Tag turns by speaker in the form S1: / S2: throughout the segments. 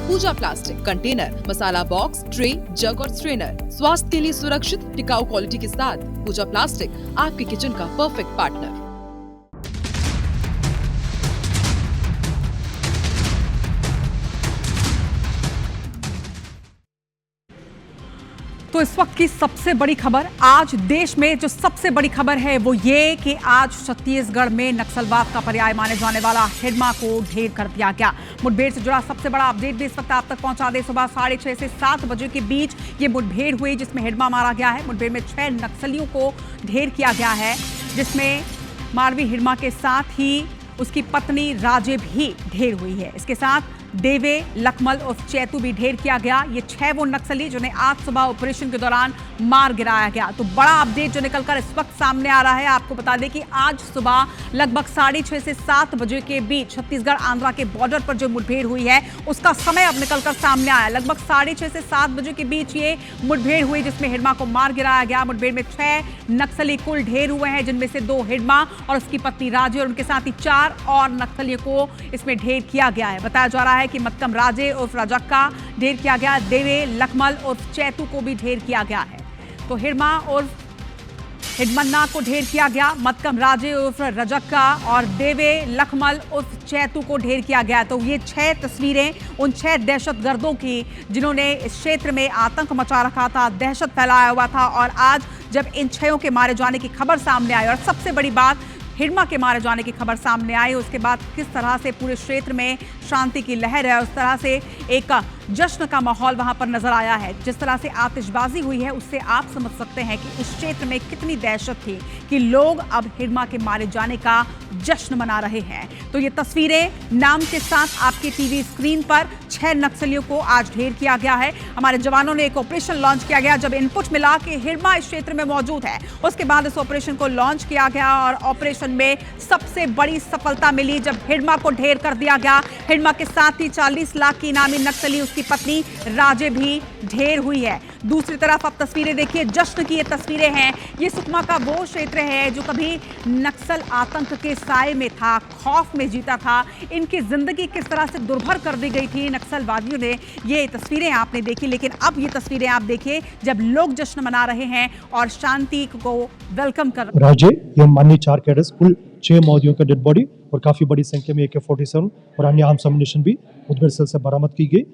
S1: पूजा plastic container, मसाला box, tray, जग और strainer. स्वास्थ्य के लिए सुरक्षित टिकाऊ क्वालिटी के साथ पूजा प्लास्टिक आपके किचन का परफेक्ट पार्टनर।
S2: तो इस वक्त की सबसे बड़ी खबर, आज देश में जो सबसे बड़ी खबर है वो ये कि आज छत्तीसगढ़ में नक्सलवाद का पर्याय माने जाने वाला हिडमा को ढेर कर दिया गया। मुठभेड़ से जुड़ा सबसे बड़ा अपडेट भी इस वक्त आप तक पहुंचा दे। सुबह 6:30 से 7 बजे के बीच ये मुठभेड़ हुई जिसमें हिडमा मारा गया है। मुठभेड़ में 6 नक्सलियों को ढेर किया गया है, जिसमें मारवी हिडमा के साथ ही उसकी पत्नी राजे भी ढेर हुई है। इसके साथ देवे लखमल उर्फ चैतू भी ढेर किया गया। ये 6 वो नक्सली जिन्हें आज सुबह ऑपरेशन के दौरान मार गिराया गया। तो बड़ा अपडेट जो निकलकर इस वक्त सामने आ रहा है, आपको बता दें कि आज सुबह लगभग 6:30 से 7 बजे के बीच छत्तीसगढ़ आंध्रा के बॉर्डर पर जो मुठभेड़ हुई है उसका समय अब निकलकर सामने आया। लगभग 6:30 से 7 बजे के बीच ये मुठभेड़ हुई जिसमें हिडमा को मार गिराया गया। मुठभेड़ में 6 नक्सली कुल ढेर हुए हैं, जिनमें से 2 हिडमा और उसकी पत्नी राजे और उनके साथ ही 4 और नक्सलियों को इसमें ढेर किया गया है। बताया जा रहा है कि मत्कम राजे उर्फ रजक्का ढेर किया गया, देवे लखमल उर्फ चैतू को भी ढेर किया गया है। तो हिडमा उर्फ हिडमन्ना को ढेर किया गया, मत्कम राजे उर्फ रजक्का और देवे लखमल उर्फ चैतू को ढेर किया गया। तो ये 6 तस्वीरें उन 6 दहशतगर्दों की जिन्होंने इस क्षेत्र में आतंक मचा रखा था, दहशत फैलाया हुआ था। और आज जब इन 6 के मारे जाने की खबर सामने आई और सबसे बड़ी बात हिडमा के मारे जाने की खबर सामने आई, उसके बाद किस तरह से पूरे क्षेत्र में शांति की लहर है, उस तरह से एक जश्न का माहौल वहां पर नजर आया है। जिस तरह से आतिशबाजी हुई है उससे आप समझ सकते हैं कि इस क्षेत्र में कितनी दहशत थी कि लोग अब हिडमा के मारे जाने का जश्न मना रहे हैं। तो ये तस्वीरें नाम के साथ आपके टीवी स्क्रीन पर 6 नक्सलियों को आज ढेर किया गया है। हमारे जवानों ने एक ऑपरेशन लॉन्च किया गया। जब इनपुट मिला कि हिडमा इस क्षेत्र में मौजूद है, उसके बाद इस ऑपरेशन को लॉन्च किया गया और ऑपरेशन में सबसे बड़ी सफलता मिली जब हिडमा को ढेर कर दिया गया। हिडमा के साथ ही 40 लाख की इनामी नक्सली उसकी पत्नी राजे भी ढेर हुई है। दूसरी तरफ अब तस्वीरें देखिए, जश्न की ये तस्वीरें हैं। ये सुकमा का वो क्षेत्र है जो कभी नक्सल आतंक के साए में था, खौफ में जीता था। इनकी जिंदगी किस तरह से दुर्भर कर दी गई थी नक्सलवादियों ने, ये तस्वीरें आपने देखी। लेकिन अब ये तस्वीरें आप देखिए जब लोग जश्न मना रहे हैं और शांति को वेलकम कर
S3: राजे ये माननीय 4 कैडेट्स कुल 6 माओवादियों का डेड बॉडी और काफी बड़ी संख्या में AK-47 और अन्य आर्म्स एम्युनिशन भी मुठभेड़ सेल से बरामद की गई।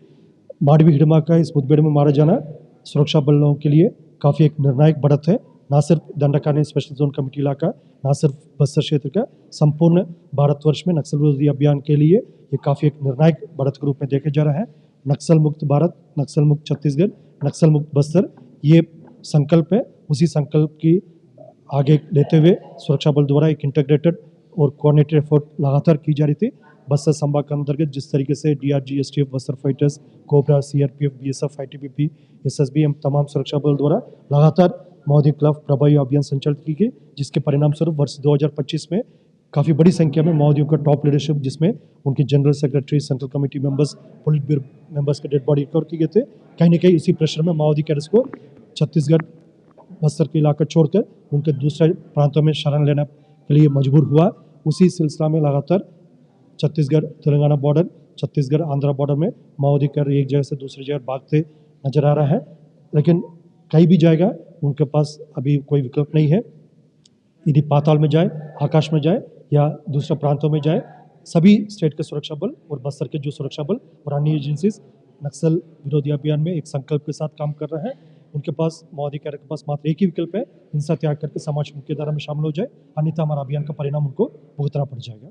S3: मारवी हिडमा का इस मुठभेड़ में मारा जाना सुरक्षा बलों के लिए काफ़ी एक निर्णायक बढ़त है। न सिर्फ दंडकारण्य स्पेशल जोन कमेटी इलाका, न सिर्फ बस्तर क्षेत्र का, संपूर्ण भारतवर्ष में नक्सल विरोधी अभियान के लिए ये काफ़ी एक निर्णायक बढ़त के रूप में देखा जा रहा है। नक्सल मुक्त भारत, नक्सल मुक्त छत्तीसगढ़, नक्सल मुक्त बस्तर, ये संकल्प है। उसी संकल्प की आगे लेते हुए सुरक्षा बल द्वारा एक इंटीग्रेटेड और कोऑर्डिनेटेड एफर्ट लगातार की जा रही थी। बस्तर संभाग के अंतर्गत जिस तरीके से DRG, STF, Bastar fighters, cobra, CRPF, BSF, ITBP, SSB एवं तमाम सुरक्षा बल द्वारा लगातार माओवादी खिलाफ प्रभावी अभियान संचालित की गई, जिसके परिणाम स्वरूप वर्ष 2025 में काफ़ी बड़ी संख्या में माओवादियों का टॉप लीडरशिप, जिसमें उनके general secretary, central committee members, police bureau members के डेड बॉडी रिकवर किए गए थे। कहीं न कहीं इसी प्रेशर में माओवादी कैडर्स को छत्तीसगढ़ बस्तर के इलाका छोड़कर उनके दूसरे प्रांतों में शरण लेने के लिए मजबूर हुआ। उसी सिलसिला में लगातार छत्तीसगढ़ तेलंगाना बॉर्डर, छत्तीसगढ़ आंध्रा बॉर्डर में माओवादी कर एक जगह से दूसरी जगह भागते नजर आ रहा है। लेकिन कहीं भी जाएगा उनके पास अभी कोई विकल्प नहीं है। यदि पाताल में जाए, आकाश में जाए या दूसरे प्रांतों में जाए, सभी स्टेट के सुरक्षा बल और बस्तर के जो सुरक्षा बल और अन्य एजेंसीज नक्सल विरोधी अभियान में एक संकल्प के साथ काम कर रहे हैं। उनके पास माओवादी कैडर के पास मात्र एक ही विकल्प है, हिंसा त्याग करके समाज की मुख्य धारा में शामिल हो जाए, अन्यथा हमारा अभियान का परिणाम उनको भुगतना पड़ जाएगा।